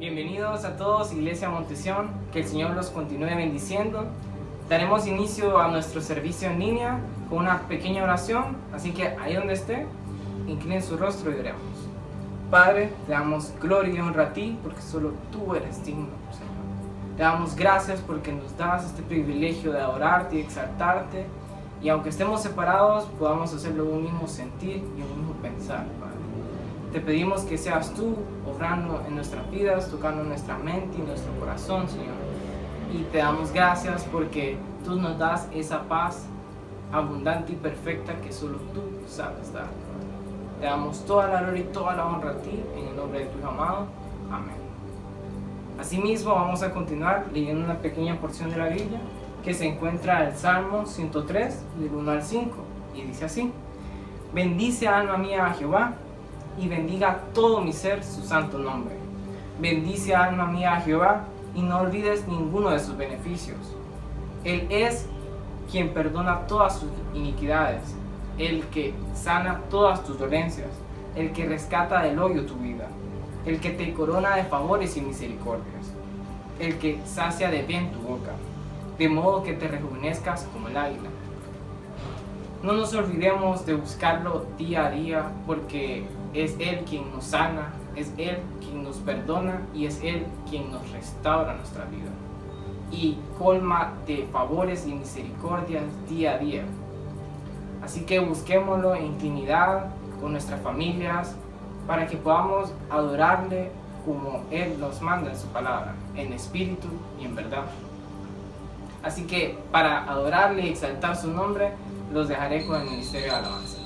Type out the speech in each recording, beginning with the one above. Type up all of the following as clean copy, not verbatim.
Bienvenidos a todos, Iglesia Montesión, que el Señor los continúe bendiciendo. Daremos inicio a nuestro servicio en línea con una pequeña oración, así que ahí donde esté, inclinen su rostro y oremos. Padre, te damos gloria y honra a ti, porque solo tú eres digno, Señor. Te damos gracias porque nos das este privilegio de adorarte y exaltarte, y aunque estemos separados, podamos hacerlo un mismo sentir y un mismo pensar, Padre. Te pedimos que seas tú obrando en nuestras vidas, tocando nuestra mente y nuestro corazón, Señor. Y te damos gracias porque tú nos das esa paz abundante y perfecta que solo tú sabes dar. Te damos toda la gloria y toda la honra a ti, en el nombre de tu Hijo amado. Amén. Asimismo, vamos a continuar leyendo una pequeña porción de la Biblia que se encuentra en el Salmo 103, del 1 al 5, y dice así: Bendice, alma mía, a Jehová, y bendiga todo mi ser su santo nombre. Bendice, alma mía, a Jehová, y no olvides ninguno de sus beneficios. Él es quien perdona todas sus iniquidades, el que sana todas tus dolencias, el que rescata del hoyo tu vida, el que te corona de favores y misericordias, el que sacia de bien tu boca, de modo que te rejuvenezcas como el águila. No nos olvidemos de buscarlo día a día, porque es Él quien nos sana, es Él quien nos perdona y es Él quien nos restaura nuestra vida y colma de favores y misericordias día a día. Así que busquémoslo en intimidad con nuestras familias para que podamos adorarle como Él nos manda en su palabra, en espíritu y en verdad. Así que para adorarle y exaltar su nombre, los dejaré con el ministerio de alabanza.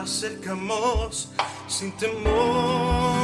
acercamos sin temor.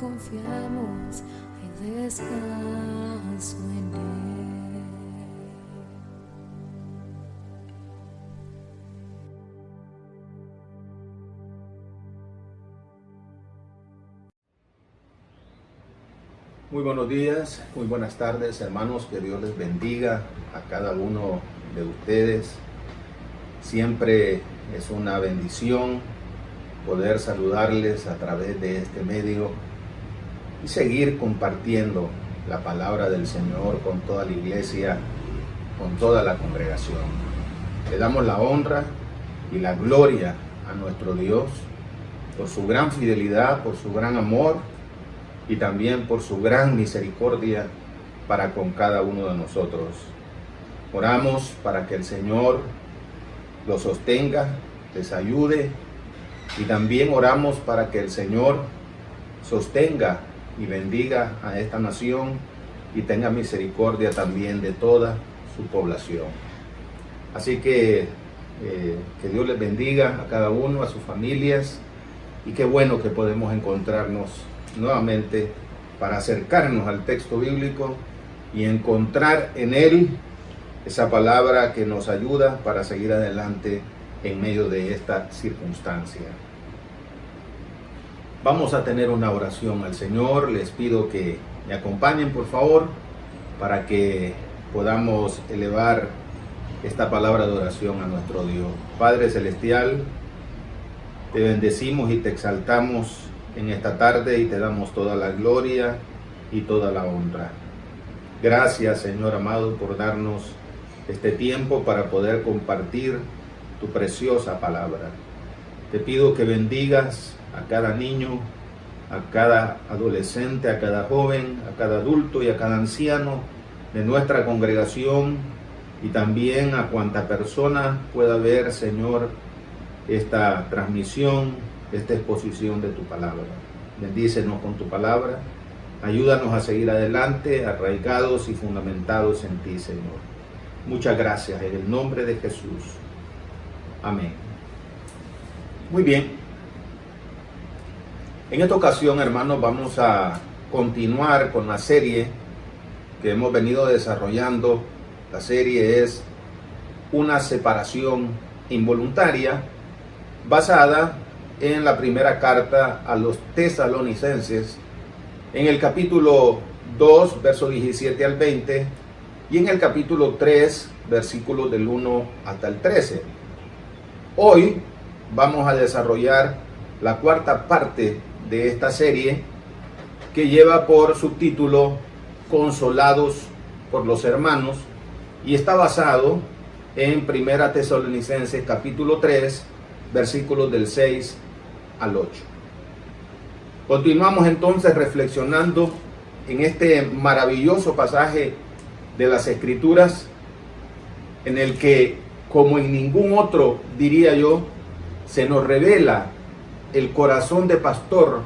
Confiamos, hay descanso en Él. Muy buenos días, muy buenas tardes, hermanos, que Dios les bendiga a cada uno de ustedes. Siempre es una bendición poder saludarles a través de este medio y seguir compartiendo la palabra del Señor con toda la iglesia, con toda la congregación. Le damos la honra y la gloria a nuestro Dios por su gran fidelidad, por su gran amor y también por su gran misericordia para con cada uno de nosotros. Oramos para que el Señor los sostenga, les ayude, y también oramos para que el Señor sostenga y bendiga a esta nación y tenga misericordia también de toda su población. Así que Dios les bendiga a cada uno, a sus familias, y qué bueno que podemos encontrarnos nuevamente para acercarnos al texto bíblico y encontrar en él esa palabra que nos ayuda para seguir adelante en medio de esta circunstancia. Vamos a tener una oración al Señor. Les pido que me acompañen, por favor, para que podamos elevar esta palabra de oración a nuestro Dios. Padre Celestial, te bendecimos y te exaltamos en esta tarde y te damos toda la gloria y toda la honra. Gracias, Señor amado, por darnos este tiempo para poder compartir tu preciosa palabra. Te pido que bendigas a cada niño, a cada adolescente, a cada joven, a cada adulto y a cada anciano de nuestra congregación, y también a cuanta persona pueda ver, Señor, esta transmisión, esta exposición de tu palabra. Bendícenos con tu palabra, ayúdanos a seguir adelante, arraigados y fundamentados en ti, Señor. Muchas gracias, en el nombre de Jesús. Amén. Muy bien. En esta ocasión, hermanos, vamos a continuar con la serie que hemos venido desarrollando. La serie es Una separación involuntaria, basada en la primera carta a los tesalonicenses, en el capítulo 2, versos 17 al 20, y en el capítulo 3, versículos del 1 hasta el 13. Hoy vamos a desarrollar la cuarta parte de esta serie, que lleva por subtítulo Consolados por los hermanos, y está basado en Primera Tesalonicenses capítulo 3, versículos del 6 al 8. Continuamos entonces reflexionando en este maravilloso pasaje de las Escrituras, en el que, como en ningún otro, diría yo, se nos revela el corazón de pastor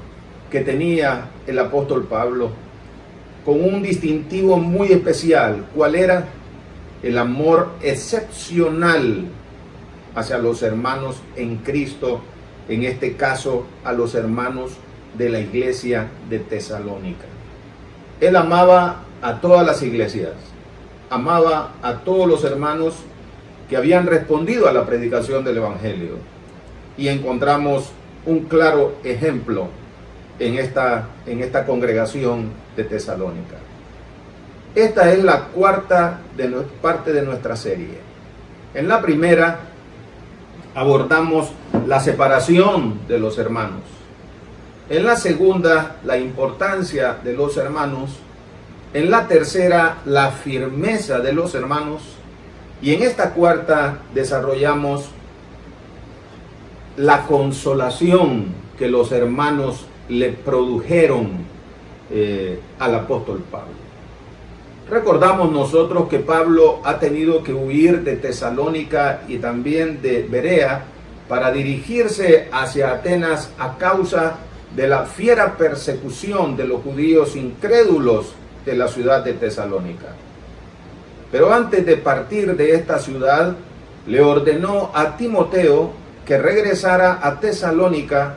que tenía el apóstol Pablo, con un distintivo muy especial. ¿Cuál era? El amor excepcional hacia los hermanos en Cristo, en este caso a los hermanos de la iglesia de Tesalónica. Él amaba a todas las iglesias, amaba a todos los hermanos que habían respondido a la predicación del Evangelio. y encontramos un claro ejemplo en esta congregación de Tesalónica. Esta es la cuarta parte de nuestra serie. En la primera abordamos la separación de los hermanos. En la segunda, la importancia de los hermanos. En la tercera, la firmeza de los hermanos. Y en esta cuarta desarrollamos la consolación que los hermanos le produjeron al apóstol Pablo. Recordamos nosotros que Pablo ha tenido que huir de Tesalónica y también de Berea para dirigirse hacia Atenas a causa de la fiera persecución de los judíos incrédulos de la ciudad de Tesalónica. Pero antes de partir de esta ciudad, le ordenó a Timoteo que regresara a Tesalónica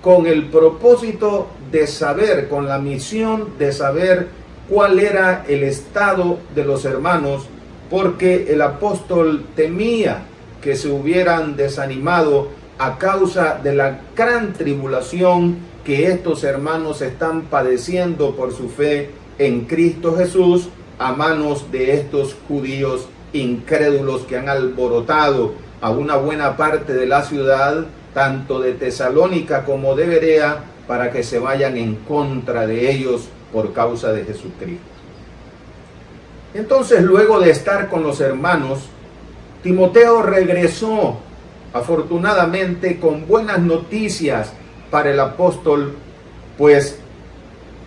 con el propósito de saber, con la misión de saber cuál era el estado de los hermanos, porque el apóstol temía que se hubieran desanimado a causa de la gran tribulación que estos hermanos están padeciendo por su fe en Cristo Jesús a manos de estos judíos incrédulos que han alborotado a una buena parte de la ciudad, tanto de Tesalónica como de Berea, para que se vayan en contra de ellos por causa de Jesucristo. Entonces, luego de estar con los hermanos, Timoteo regresó afortunadamente con buenas noticias para el apóstol, pues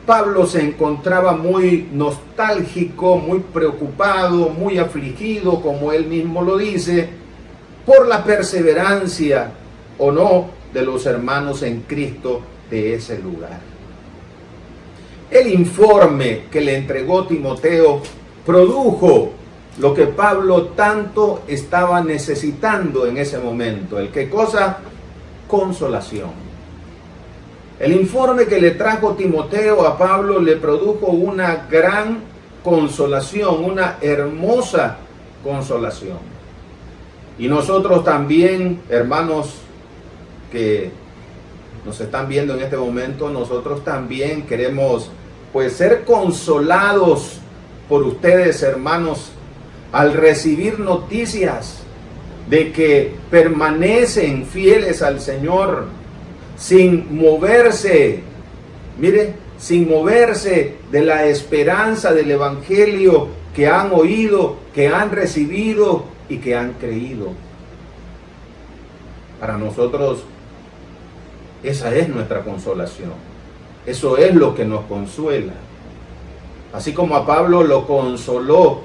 Pablo se encontraba muy nostálgico, muy preocupado, muy afligido, como él mismo lo dice, por la perseverancia o no de los hermanos en Cristo de ese lugar. El informe que le entregó Timoteo produjo lo que Pablo tanto estaba necesitando en ese momento. ¿El qué cosa? Consolación. El informe que le trajo Timoteo a Pablo le produjo una gran consolación, una hermosa consolación. Y nosotros también, hermanos que nos están viendo en este momento, nosotros también queremos pues ser consolados por ustedes, hermanos, al recibir noticias de que permanecen fieles al Señor sin moverse, mire, sin moverse de la esperanza del Evangelio que han oído, que han recibido y que han creído. Para nosotros esa es nuestra consolación. Eso es lo que nos consuela. Así como a Pablo lo consoló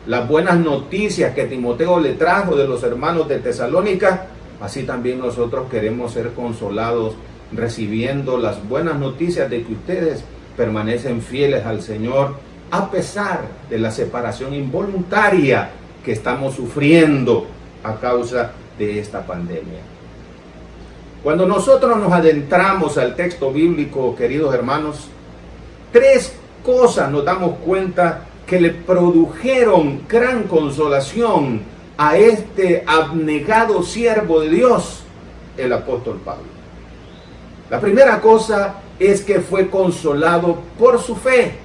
las buenas noticias que Timoteo le trajo de los hermanos de Tesalónica, así también nosotros queremos ser consolados recibiendo las buenas noticias de que ustedes permanecen fieles al Señor a pesar de la separación involuntaria que estamos sufriendo a causa de esta pandemia. Cuando nosotros nos adentramos al texto bíblico, queridos hermanos, tres cosas nos damos cuenta que le produjeron gran consolación a este abnegado siervo de Dios, el apóstol Pablo. La primera cosa es que fue consolado por su fe,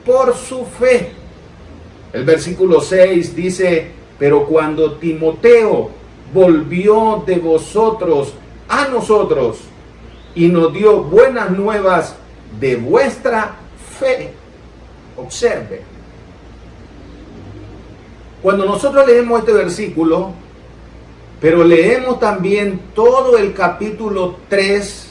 por su fe. El versículo 6 dice: pero cuando Timoteo volvió de vosotros a nosotros y nos dio buenas nuevas de vuestra fe. Observe, cuando nosotros leemos este versículo, pero leemos también todo el capítulo 3,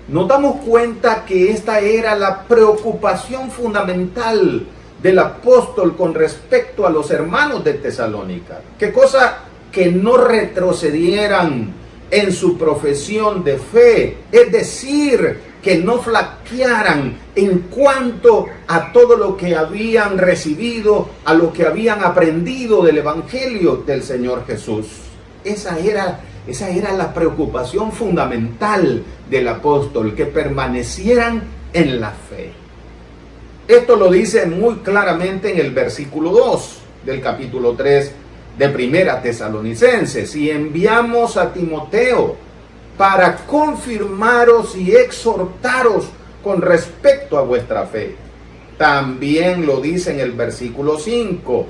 nos damos cuenta que esta era la preocupación fundamental del apóstol con respecto a los hermanos de Tesalónica. ¿Qué cosa? Que no retrocedieran en su profesión de fe, es decir, que no flaquearan en cuanto a todo lo que habían recibido, a lo que habían aprendido del Evangelio del Señor Jesús. Esa era la preocupación fundamental del apóstol, que permanecieran en la fe. Esto lo dice muy claramente en el versículo 2 del capítulo 3 de Primera Tesalonicenses, y enviamos a Timoteo para confirmaros y exhortaros con respecto a vuestra fe. También lo dice en el versículo 5,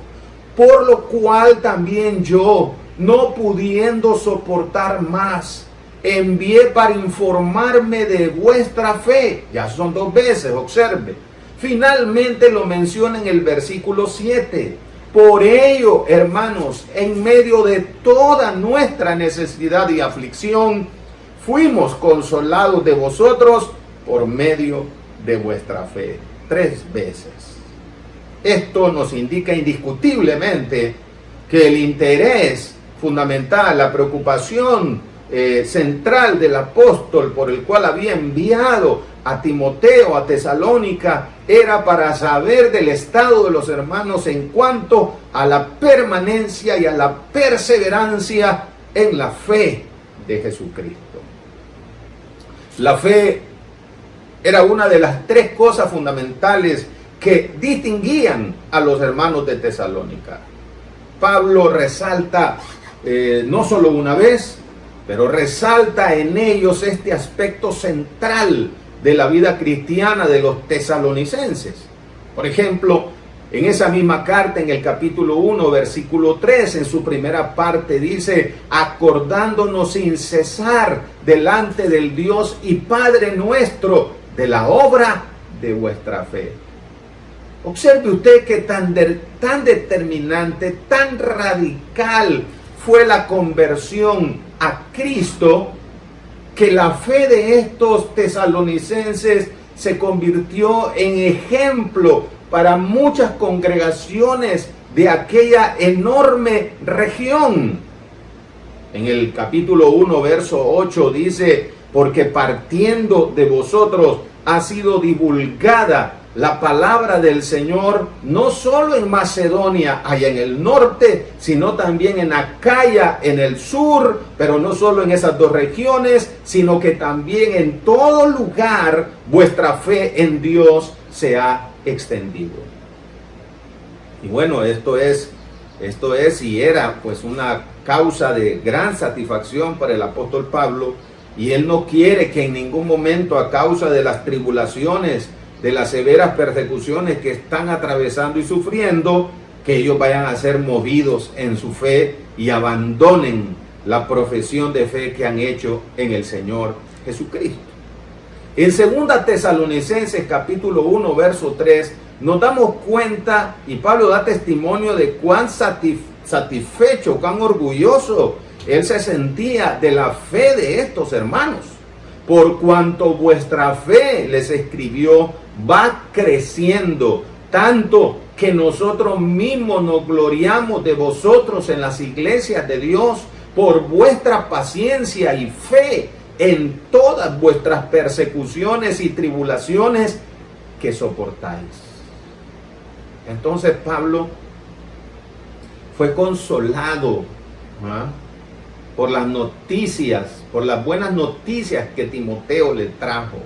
por lo cual también yo, no pudiendo soportar más, envié para informarme de vuestra fe. Ya son 2 veces, observe. Finalmente lo menciona en el versículo 7. Por ello, hermanos, en medio de toda nuestra necesidad y aflicción, fuimos consolados de vosotros por medio de vuestra fe. 3 veces. Esto nos indica indiscutiblemente que el interés fundamental, la preocupación central del apóstol por el cual había enviado a Timoteo a Tesalónica era para saber del estado de los hermanos en cuanto a la permanencia y a la perseverancia en la fe de Jesucristo. La fe era una de las 3 cosas fundamentales que distinguían a los hermanos de Tesalónica. Pablo resalta no solo una vez, pero resalta en ellos este aspecto central de la vida cristiana de los tesalonicenses. Por ejemplo, en esa misma carta, en el capítulo 1, versículo 3, en su primera parte dice, acordándonos sin cesar delante del Dios y Padre nuestro de la obra de vuestra fe. Observe usted que tan determinante, tan radical fue la conversión a Cristo, que la fe de estos tesalonicenses se convirtió en ejemplo para muchas congregaciones de aquella enorme región. En el capítulo 1, verso 8 dice, porque partiendo de vosotros ha sido divulgada la palabra del Señor, no solo en Macedonia, allá en el norte, sino también en Acaya, en el sur, pero no solo en esas 2 regiones, sino que también en todo lugar vuestra fe en Dios se ha extendido. Y bueno, esto es y era pues una causa de gran satisfacción para el apóstol Pablo, y él no quiere que en ningún momento, a causa de las tribulaciones, de las severas persecuciones que están atravesando y sufriendo, que ellos vayan a ser movidos en su fe y abandonen la profesión de fe que han hecho en el Señor Jesucristo. En 2 Tesalonicenses capítulo 1 verso 3 nos damos cuenta, y Pablo da testimonio de cuán satisfecho, cuán orgulloso él se sentía de la fe de estos hermanos, por cuanto vuestra fe, les escribió, va creciendo, tanto que nosotros mismos nos gloriamos de vosotros en las iglesias de Dios por vuestra paciencia y fe en todas vuestras persecuciones y tribulaciones que soportáis. Entonces Pablo fue consolado por las noticias, por las buenas noticias que Timoteo le trajo.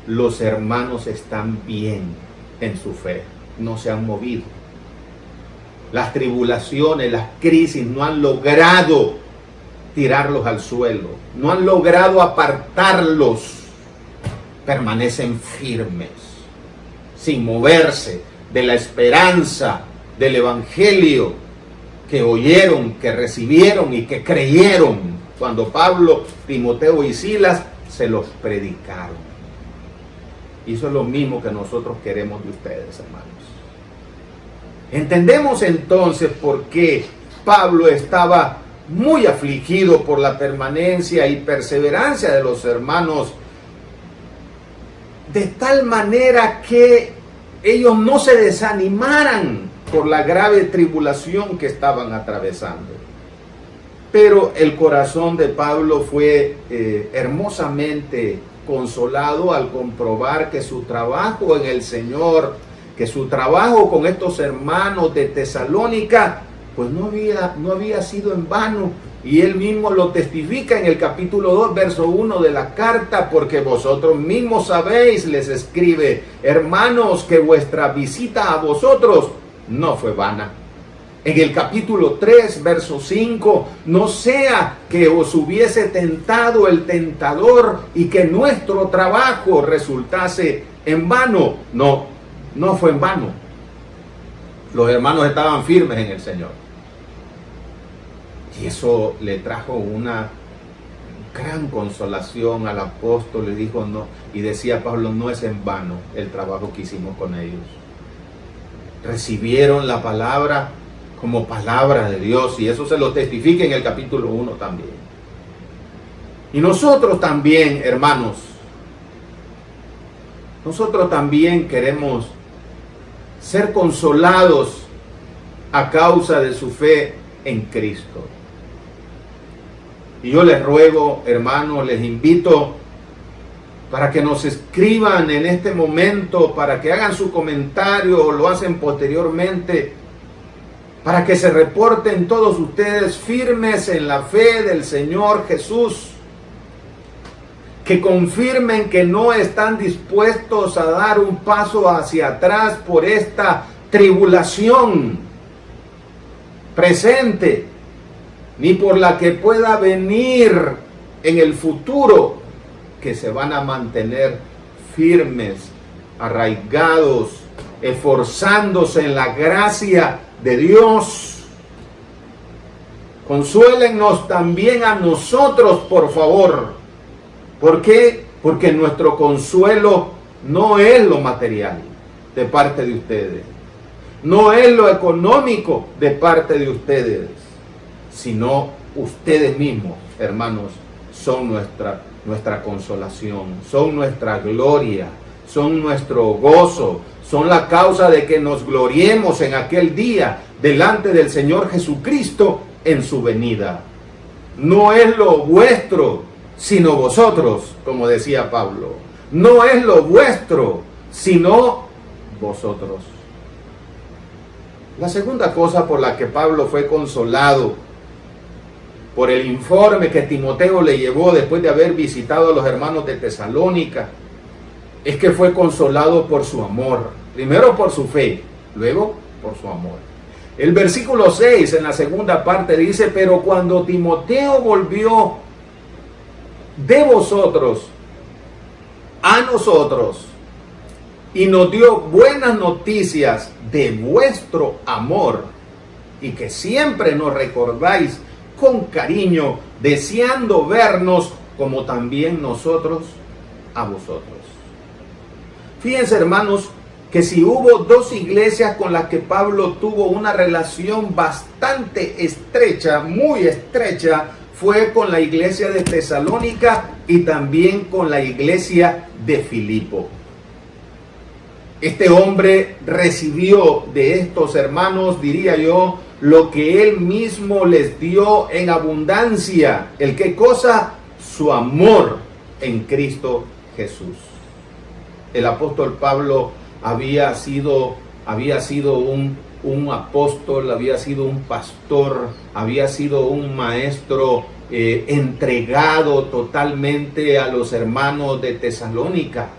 Los hermanos están bien en su fe, no se han movido. Las tribulaciones, las crisis no han logrado tirarlos al suelo, no han logrado apartarlos. Permanecen firmes, sin moverse de la esperanza del evangelio que oyeron, que recibieron y que creyeron cuando Pablo, Timoteo y Silas se los predicaron. Y eso es lo mismo que nosotros queremos de ustedes, hermanos. Entendemos entonces por qué Pablo estaba muy afligido por la permanencia y perseverancia de los hermanos, de tal manera que ellos no se desanimaran por la grave tribulación que estaban atravesando. Pero el corazón de Pablo fue hermosamente consolado al comprobar que su trabajo en el Señor, que su trabajo con estos hermanos de Tesalónica, pues no había sido en vano. Y él mismo lo testifica en el capítulo 2, verso 1 de la carta, porque vosotros mismos sabéis, les escribe, hermanos, que vuestra visita a vosotros no fue vana. En el capítulo 3, verso 5, no sea que os hubiese tentado el tentador y que nuestro trabajo resultase en vano. No, no fue en vano. Los hermanos estaban firmes en el Señor. Y eso le trajo una gran consolación al apóstol. Le dijo no, y decía Pablo, no es en vano el trabajo que hicimos con ellos. Recibieron la palabra como palabra de Dios, y eso se lo testifica en el capítulo 1 también. Y nosotros también, hermanos, nosotros también queremos ser consolados a causa de su fe en Cristo. Y yo les ruego, hermanos, les invito para que nos escriban en este momento, para que hagan su comentario o lo hacen posteriormente, para que se reporten todos ustedes firmes en la fe del Señor Jesús, que confirmen que no están dispuestos a dar un paso hacia atrás por esta tribulación presente, ni por la que pueda venir en el futuro, que se van a mantener firmes, arraigados, esforzándose en la gracia de Dios. Consuélennos también a nosotros, por favor. ¿Por qué? Porque nuestro consuelo no es lo material de parte de ustedes, no es lo económico de parte de ustedes, sino ustedes mismos, hermanos, son nuestra consolación, son nuestra gloria, son nuestro gozo, son la causa de que nos gloriemos en aquel día delante del Señor Jesucristo en su venida. No es lo vuestro, sino vosotros, como decía Pablo. No es lo vuestro, sino vosotros. La segunda cosa por la que Pablo fue consolado por el informe que Timoteo le llevó después de haber visitado a los hermanos de Tesalónica, es que fue consolado por su amor. Primero por su fe, luego por su amor. El versículo 6 en la segunda parte dice, pero cuando Timoteo volvió de vosotros a nosotros y nos dio buenas noticias de vuestro amor y que siempre nos recordáis con cariño, deseando vernos como también nosotros a vosotros. Fíjense, hermanos, que si hubo dos iglesias con las que Pablo tuvo una relación bastante estrecha, muy estrecha, fue con la iglesia de Tesalónica y también con la iglesia de Filipo. Este hombre recibió de estos hermanos, diría yo, lo que él mismo les dio en abundancia. ¿El qué cosa? Su amor en Cristo Jesús. El apóstol Pablo había sido un apóstol, había sido un pastor, había sido un maestro entregado totalmente a los hermanos de Tesalónica,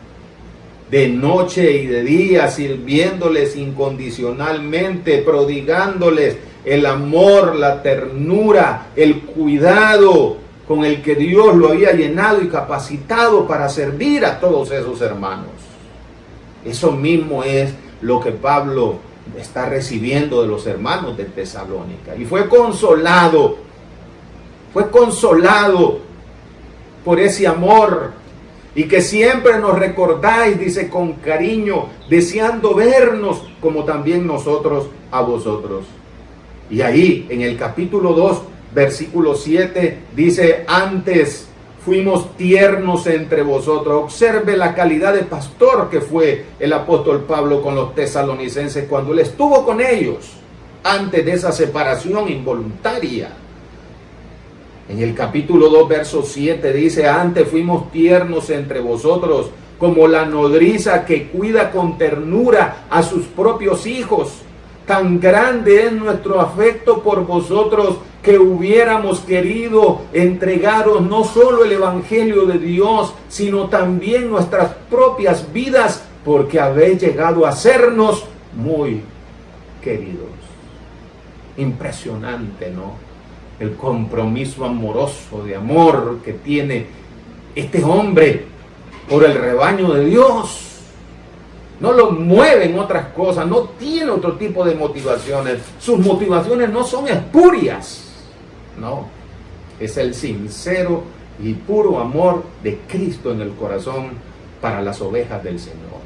de noche y de día, sirviéndoles incondicionalmente, prodigándoles el amor, la ternura, el cuidado con el que Dios lo había llenado y capacitado para servir a todos esos hermanos. Eso mismo es lo que Pablo está recibiendo de los hermanos de Tesalónica. Y fue consolado por ese amor. Y que siempre nos recordáis, dice, con cariño, deseando vernos como también nosotros a vosotros. Y ahí, en el capítulo 2, versículo 7, dice, antes fuimos tiernos entre vosotros. Observe la calidad de pastor que fue el apóstol Pablo con los tesalonicenses cuando él estuvo con ellos antes de esa separación involuntaria. En el capítulo 2, verso 7 dice, antes fuimos tiernos entre vosotros como la nodriza que cuida con ternura a sus propios hijos. Tan grande es nuestro afecto por vosotros que hubiéramos querido entregaros no solo el Evangelio de Dios, sino también nuestras propias vidas, porque habéis llegado a sernos muy queridos. Impresionante, ¿no? El compromiso amoroso de amor que tiene este hombre por el rebaño de Dios. No lo mueven otras cosas, no tiene otro tipo de motivaciones. Sus motivaciones no son espurias, no. Es el sincero y puro amor de Cristo en el corazón para las ovejas del Señor.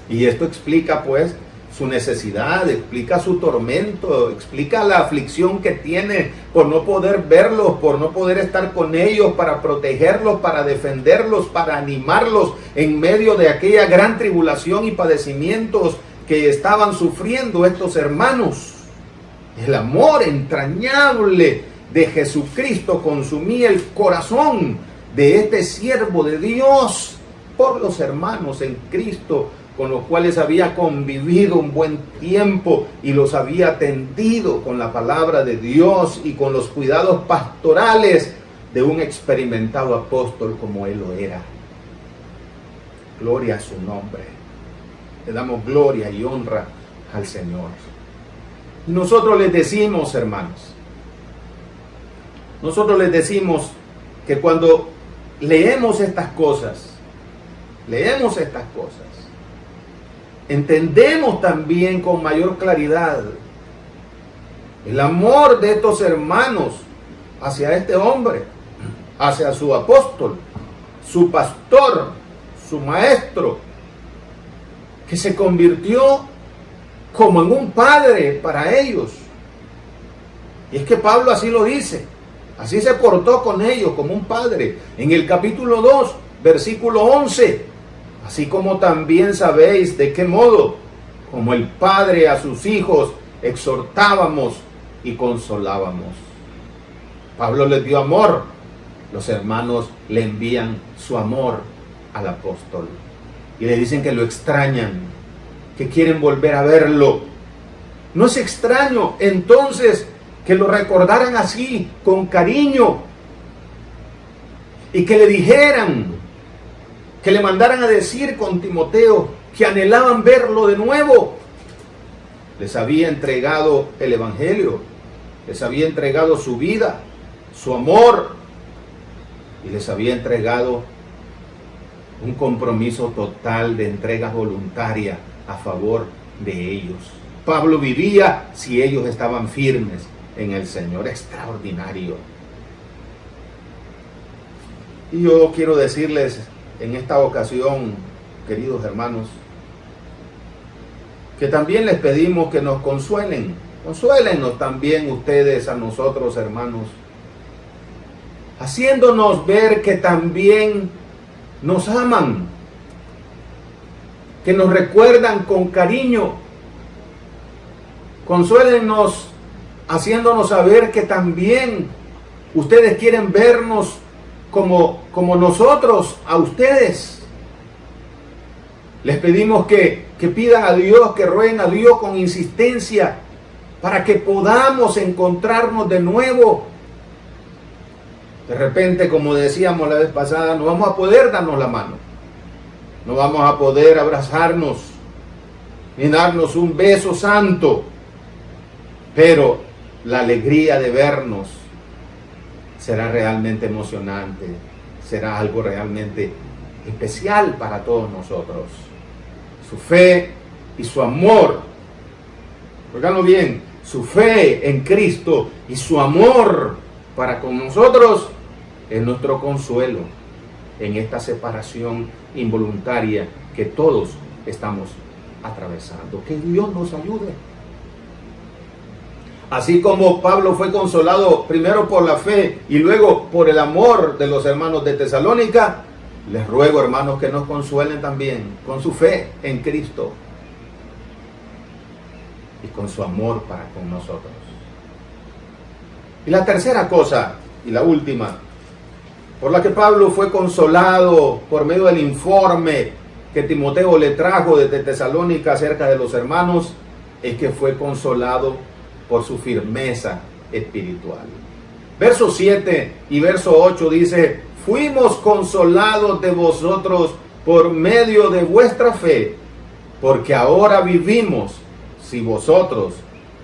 Y esto explica pues su necesidad, explica su tormento, explica la aflicción que tiene por no poder verlos, por no poder estar con ellos, para protegerlos, para defenderlos, para animarlos en medio de aquella gran tribulación y padecimientos que estaban sufriendo estos hermanos. El amor entrañable de Jesucristo consumía el corazón de este siervo de Dios por los hermanos en Cristo, con los cuales había convivido un buen tiempo y los había atendido con la palabra de Dios y con los cuidados pastorales de un experimentado apóstol como él lo era. Gloria a su nombre. Le damos gloria y honra al Señor. Y nosotros les decimos, hermanos, que cuando leemos estas cosas, entendemos también con mayor claridad el amor de estos hermanos hacia este hombre, hacia su apóstol, su pastor, su maestro, que se convirtió como en un padre para ellos. Y es que Pablo así lo dice, así se portó con ellos como un padre. En el capítulo 2, versículo 11, así como también sabéis de qué modo, como el padre a sus hijos, exhortábamos y consolábamos. Pablo les dio amor, los hermanos le envían su amor al apóstol y le dicen que lo extrañan, que quieren volver a verlo. No es extraño entonces que lo recordaran así, con cariño, y que le dijeran, que le mandaran a decir con Timoteo que anhelaban verlo de nuevo. Les había entregado el Evangelio, les había entregado su vida, su amor, y les había entregado un compromiso total de entrega voluntaria a favor de ellos. Pablo vivía si ellos estaban firmes en el Señor. Extraordinario. Y yo quiero decirles en esta ocasión, queridos hermanos, que también les pedimos que nos consuelen. Consuélennos también ustedes a nosotros, hermanos, haciéndonos ver que también nos aman, que nos recuerdan con cariño. Consuélennos haciéndonos saber que también ustedes quieren vernos como nosotros a ustedes. Les pedimos que pidan a Dios, que rueguen a Dios con insistencia para que podamos encontrarnos de nuevo. De repente, como decíamos la vez pasada, no vamos a poder darnos la mano, no vamos a poder abrazarnos ni darnos un beso santo, pero la alegría de vernos será realmente emocionante, será algo realmente especial para todos nosotros. Su fe y su amor, oiganlo bien, su fe en Cristo y su amor para con nosotros es nuestro consuelo en esta separación involuntaria que todos estamos atravesando. Que Dios nos ayude. Así como Pablo fue consolado primero por la fe y luego por el amor de los hermanos de Tesalónica, les ruego, hermanos, que nos consuelen también con su fe en Cristo y con su amor para con nosotros. Y la tercera cosa, y la última, por la que Pablo fue consolado por medio del informe que Timoteo le trajo desde Tesalónica acerca de los hermanos, es que fue consolado por su firmeza espiritual. Verso 7 y verso 8 dice: fuimos consolados de vosotros por medio de vuestra fe, porque ahora vivimos si vosotros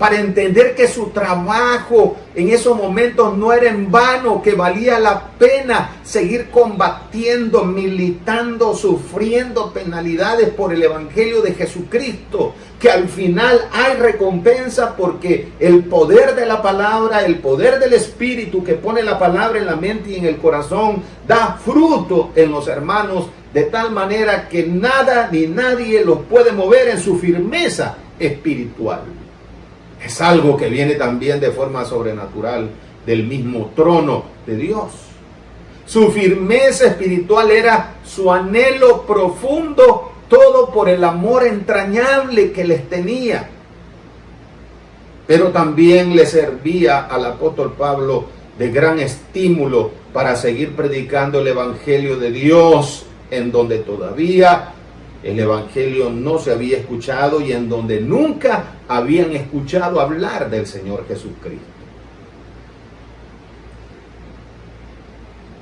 para entender que su trabajo en esos momentos no era en vano, que valía la pena seguir combatiendo, militando, sufriendo penalidades por el Evangelio de Jesucristo, que al final hay recompensa porque el poder de la palabra, el poder del Espíritu que pone la palabra en la mente y en el corazón, da fruto en los hermanos, de tal manera que nada ni nadie los puede mover en su firmeza espiritual. Es algo que viene también de forma sobrenatural del mismo trono de Dios. Su firmeza espiritual era su anhelo profundo, todo por el amor entrañable que les tenía. Pero también le servía al apóstol Pablo de gran estímulo para seguir predicando el Evangelio de Dios, en donde todavía el Evangelio no se había escuchado y en donde nunca habían escuchado hablar del Señor Jesucristo.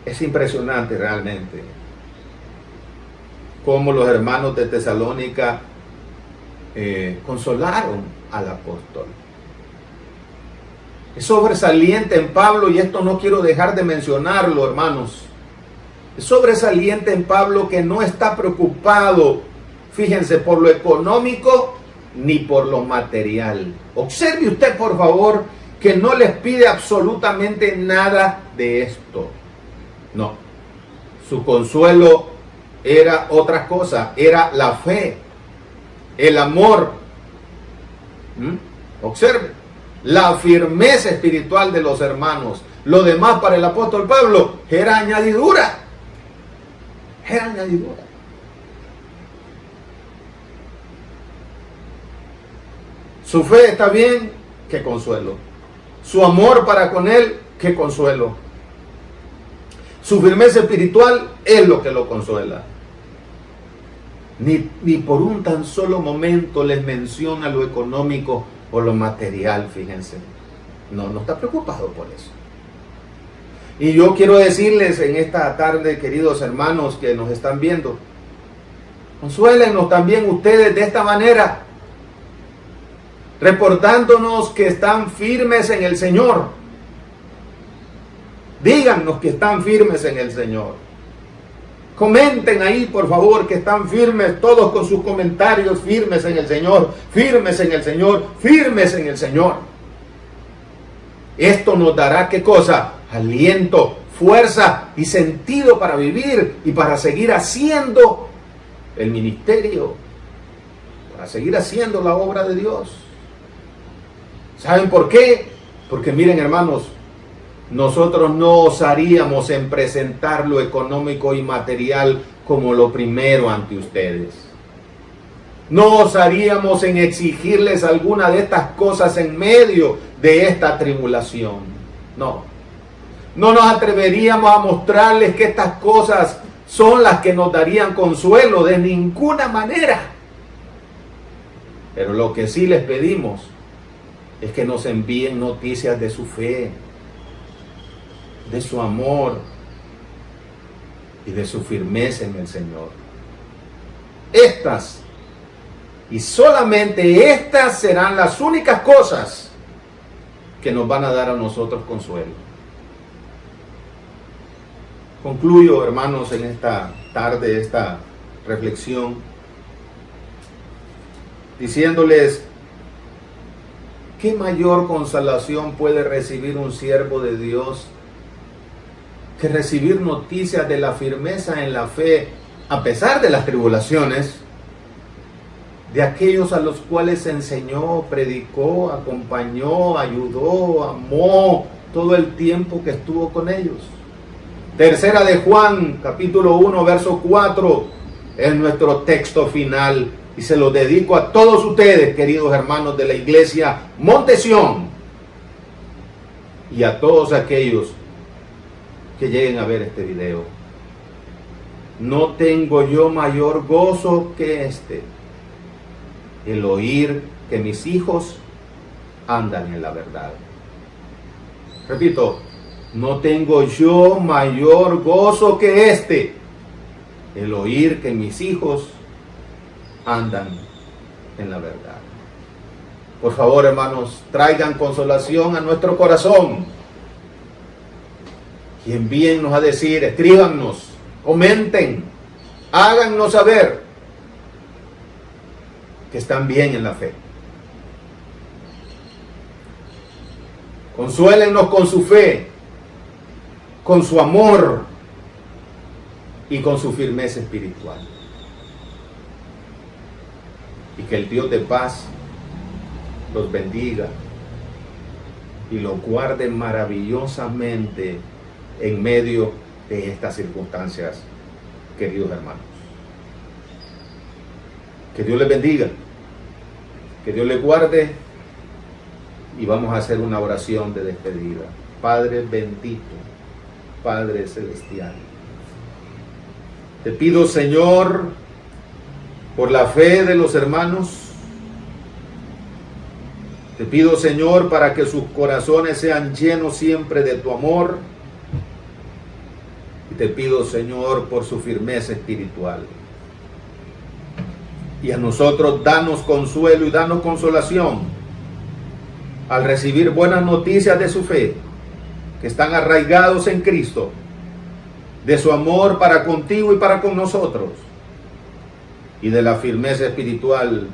Es impresionante realmente cómo los hermanos de Tesalónica consolaron al apóstol. Es sobresaliente en Pablo, y esto no quiero dejar de mencionarlo, hermanos. Es sobresaliente en Pablo que no está preocupado, fíjense, por lo económico ni por lo material. Observe usted, por favor, que no les pide absolutamente nada de esto. No. Su consuelo era otra cosa, era la fe, el amor. Observe, la firmeza espiritual de los hermanos. Lo demás para el apóstol Pablo era añadidura. Era añadidura. Su fe está bien, qué consuelo. Su amor para con él, qué consuelo. Su firmeza espiritual es lo que lo consuela. Ni por un tan solo momento les menciona lo económico o lo material, fíjense. No está preocupado por eso. Y yo quiero decirles en esta tarde, queridos hermanos que nos están viendo, consuélennos también ustedes de esta manera, reportándonos que están firmes en el Señor. Díganos que están firmes en el Señor. Comenten ahí, por favor, que están firmes, todos con sus comentarios, firmes en el Señor, firmes en el Señor, firmes en el Señor. Esto nos dará, ¿qué cosa? Aliento, fuerza y sentido para vivir y para seguir haciendo el ministerio, para seguir haciendo la obra de Dios. ¿Saben por qué? Porque miren, hermanos, nosotros no osaríamos en presentar lo económico y material como lo primero ante ustedes. No osaríamos en exigirles alguna de estas cosas en medio de esta tribulación. No nos atreveríamos a mostrarles que estas cosas son las que nos darían consuelo, de ninguna manera. Pero lo que sí les pedimos es que nos envíen noticias de su fe, de su amor y de su firmeza en el Señor. Estas, y solamente estas, serán las únicas cosas que nos van a dar a nosotros consuelo. Concluyo, hermanos, en esta tarde, esta reflexión, diciéndoles: ¿qué mayor consolación puede recibir un siervo de Dios que recibir noticias de la firmeza en la fe, a pesar de las tribulaciones, de aquellos a los cuales enseñó, predicó, acompañó, ayudó, amó todo el tiempo que estuvo con ellos? Tercera de Juan, capítulo 1, verso 4, es nuestro texto final, y se lo dedico a todos ustedes, queridos hermanos de la iglesia Monte Sión, y a todos aquellos que lleguen a ver este video. No tengo yo mayor gozo que este, el oír que mis hijos andan en la verdad. Repito, no tengo yo mayor gozo que este, el oír que mis hijos andan en la verdad. Por favor, hermanos, traigan consolación a nuestro corazón y envíennos a decir, escríbanos, comenten, háganos saber que están bien en la fe. Consuélennos con su fe, con su amor y con su firmeza espiritual. Y que el Dios de paz los bendiga y los guarde maravillosamente en medio de estas circunstancias, queridos hermanos. Que Dios les bendiga, que Dios les guarde, y vamos a hacer una oración de despedida. Padre bendito, Padre celestial, te pido, Señor, por la fe de los hermanos, te pido, Señor, para que sus corazones sean llenos siempre de tu amor. Y te pido, Señor, por su firmeza espiritual. Y a nosotros danos consuelo y danos consolación al recibir buenas noticias de su fe, que están arraigados en Cristo, de su amor para contigo y para con nosotros, y de la firmeza espiritual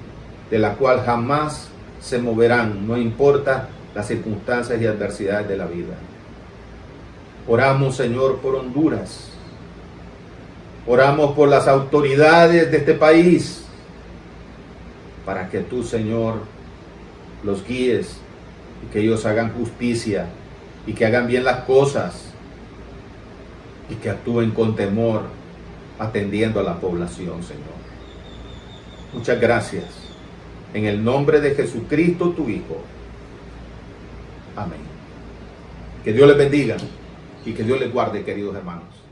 de la cual jamás se moverán, no importa las circunstancias y adversidades de la vida. Oramos, Señor, por Honduras. Oramos por las autoridades de este país, para que tú, Señor, los guíes y que ellos hagan justicia y que hagan bien las cosas y que actúen con temor, atendiendo a la población, Señor. Muchas gracias. En el nombre de Jesucristo, tu Hijo. Amén. Que Dios les bendiga y que Dios les guarde, queridos hermanos.